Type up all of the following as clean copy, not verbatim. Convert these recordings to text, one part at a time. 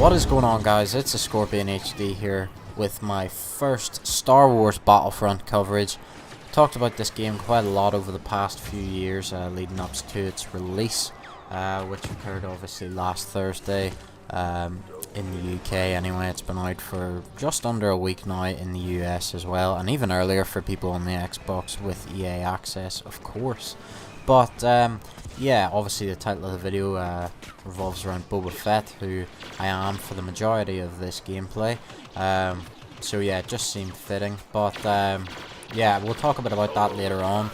What is going on, guys? It's a Scorpion HD here with my first Star Wars Battlefront coverage. Talked about this game quite a lot over the past few years leading up to its release, which occurred obviously last Thursday in the UK anyway. It's been out for just under a week now in the US as well, and even earlier for people on the Xbox with EA Access, of course. But yeah, obviously the title of the video revolves around Boba Fett, who I am for the majority of this gameplay. So yeah, it just seemed fitting. But yeah, we'll talk a bit about that later on,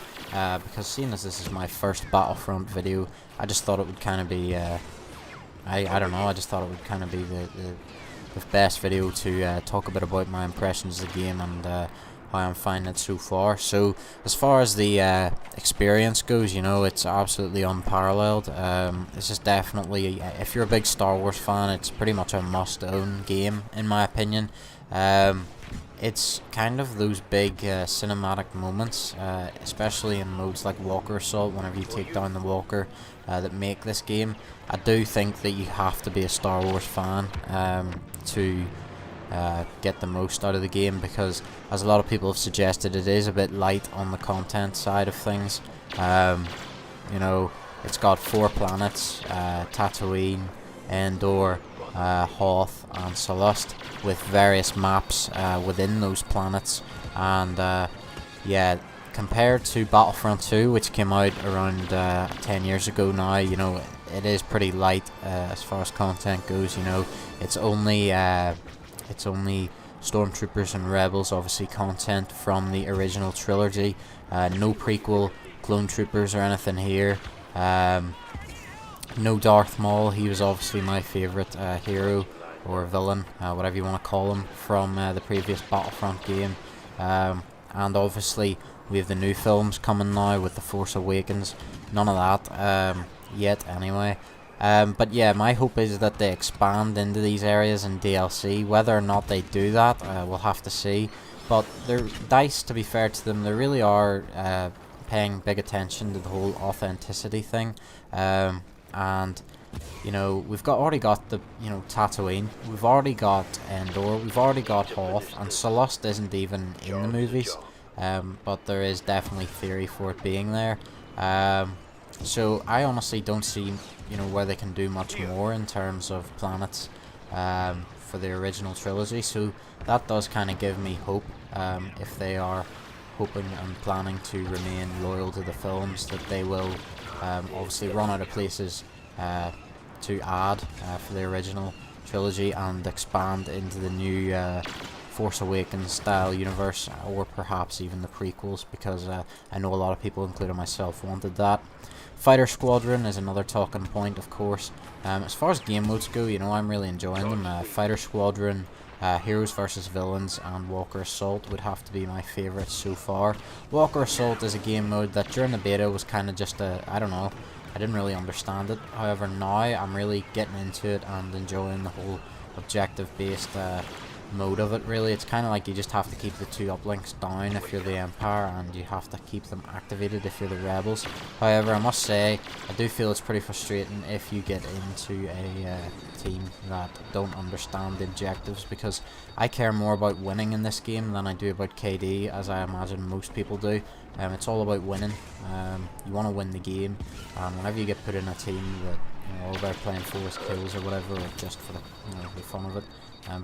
because seeing as this is my first Battlefront video, I just thought it would kind of be, I don't know, I just thought it would kind of be the best video to talk a bit about my impressions of the game and how I'm finding it so far. So as far as the experience goes, you know, it's absolutely unparalleled. This is definitely, if you're a big Star Wars fan, it's pretty much a must-own game in my opinion. It's kind of those big cinematic moments, especially in modes like Walker Assault, whenever you take down the Walker, that make this game. I do think that you have to be a Star Wars fan to get the most out of the game, because as a lot of people have suggested, it is a bit light on the content side of things. You know, it's got 4 planets, Tatooine, Endor, Hoth and Salust, with various maps within those planets. And yeah, compared to Battlefront 2, which came out around 10 years ago now, you know, it is pretty light as far as content goes. You know, it's only Stormtroopers and Rebels, obviously content from the original trilogy. No prequel clone troopers or anything here. No Darth Maul. He was obviously my favourite hero or villain, whatever you want to call him, from the previous Battlefront game. And obviously we have the new films coming now with The Force Awakens. None of that yet anyway. But yeah, my hope is that they expand into these areas in DLC. Whether or not they do that, we'll have to see. But they're DICE, to be fair to them, they really are paying big attention to the whole authenticity thing. And you know, we've already got the, you know, Tatooine, we've already got Endor, we've already got Hoth, and Salust isn't even in the movies. But there is definitely theory for it being there. So I honestly don't see, you know, where they can do much more in terms of planets for the original trilogy. So that does kind of give me hope, if they are hoping and planning to remain loyal to the films, that they will obviously run out of places to add for the original trilogy and expand into the new Force Awakens style universe, or perhaps even the prequels, because I know a lot of people, including myself, wanted that. Fighter Squadron is another talking point, of course. As far as game modes go, you know, I'm really enjoying them. Fighter Squadron, Heroes vs Villains, and Walker Assault would have to be my favourites so far. Walker Assault is a game mode that during the beta was kind of just I don't know, I didn't really understand it. However, now I'm really getting into it and enjoying the whole objective-based mode of it. Really, it's kind of like you just have to keep the 2 uplinks down if you're the Empire, and you have to keep them activated if you're the Rebels. However, I must say, I do feel it's pretty frustrating if you get into a team that don't understand the objectives, because I care more about winning in this game than I do about KD, as I imagine most people do. It's all about winning. You want to win the game, and whenever you get put in a team that, you know, all they're playing for is kills or whatever, or just for the, you know, the fun of it,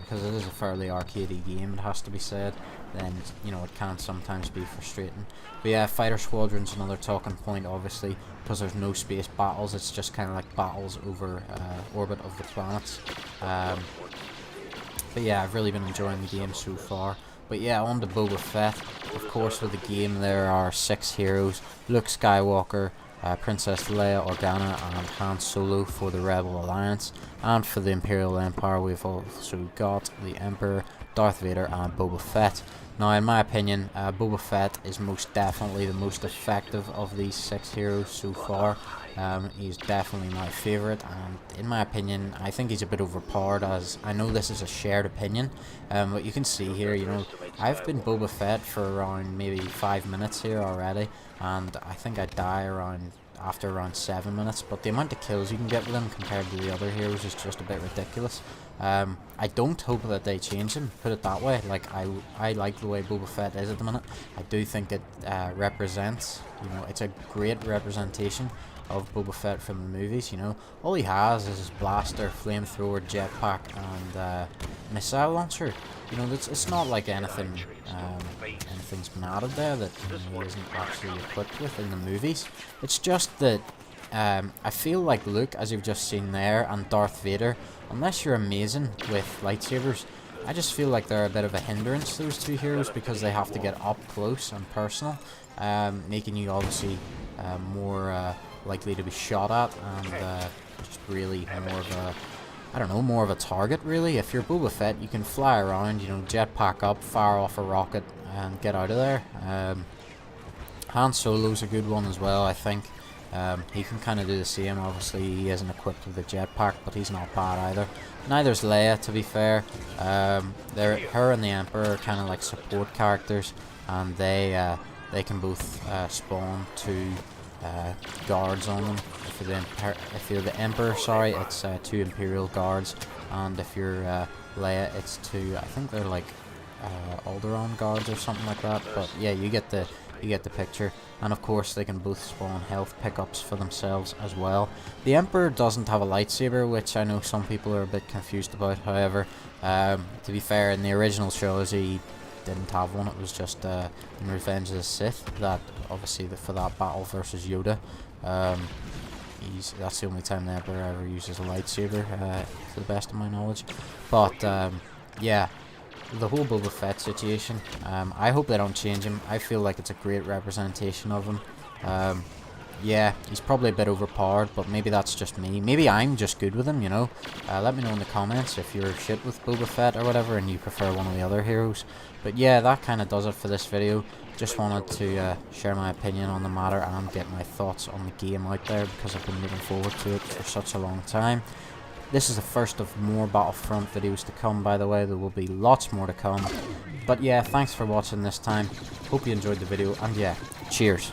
because it is a fairly arcadey game, it has to be said, then, you know, it can sometimes be frustrating. But yeah, Fighter Squadron's another talking point, obviously, because there's no space battles. It's just kind of like battles over orbit of the planets. But yeah, I've really been enjoying the game so far. But yeah, on to Boba Fett. Of course, with the game there are 6 heroes: Luke Skywalker, Princess Leia Organa, and Han Solo for the Rebel Alliance. And for the Imperial Empire, we've also got the Emperor, Darth Vader, and Boba Fett. Now, in my opinion, Boba Fett is most definitely the most effective of these 6 heroes so far. He's definitely my favourite, and in my opinion, I think he's a bit overpowered, as I know this is a shared opinion, but you can see here, you know, I've been Boba Fett for around maybe 5 minutes here already, and I think I die around after around 7 minutes, but the amount of kills you can get with him compared to the other heroes is just a bit ridiculous. I don't hope that they change him, put it that way. Like, I like the way Boba Fett is at the minute. I do think it represents, you know, it's a great representation of Boba Fett from the movies. You know, all he has is his blaster, flamethrower, jetpack, and missile launcher. You know, it's not like anything's been added there that, you know, he isn't actually equipped with in the movies. It's just that I feel like Luke, as you've just seen there, and Darth Vader, unless you're amazing with lightsabers, I just feel like they're a bit of a hindrance, those two heroes, because they have to get up close and personal, making you obviously more likely to be shot at, and just really more of a, I don't know, more of a target, really. If you're Boba Fett, you can fly around, you know, jetpack up, fire off a rocket, and get out of there. Han Solo's a good one as well, I think. He can kind of do the same. Obviously, he isn't equipped with a jetpack, but he's not bad either. Neither's Leia, to be fair. Her and the Emperor are kind of like support characters, and they can both spawn two guards on them. If you're the Emperor, sorry, it's 2 Imperial guards, and if you're Leia, it's 2. I think they're like Alderaan guards or something like that. But yeah, you get the picture. And of course, they can both spawn health pickups for themselves as well. The Emperor doesn't have a lightsaber, which I know some people are a bit confused about. However, to be fair, in the original trilogy, he didn't have one. It was just in Revenge of the Sith that, obviously, for that battle versus Yoda, that's the only time the Emperor ever uses a lightsaber, to the best of my knowledge. But yeah, the whole Boba Fett situation, I hope they don't change him. I feel like it's a great representation of him. Yeah, he's probably a bit overpowered, but maybe that's just me. Maybe I'm just good with him, you know. Let me know in the comments if you're shit with Boba Fett or whatever and you prefer one of the other heroes. But yeah, that kind of does it for this video. Just wanted to share my opinion on the matter and get my thoughts on the game out there, because I've been looking forward to it for such a long time. This is the first of more Battlefront videos to come, by the way. There will be lots more to come. But yeah, thanks for watching this time. Hope you enjoyed the video, and yeah, cheers.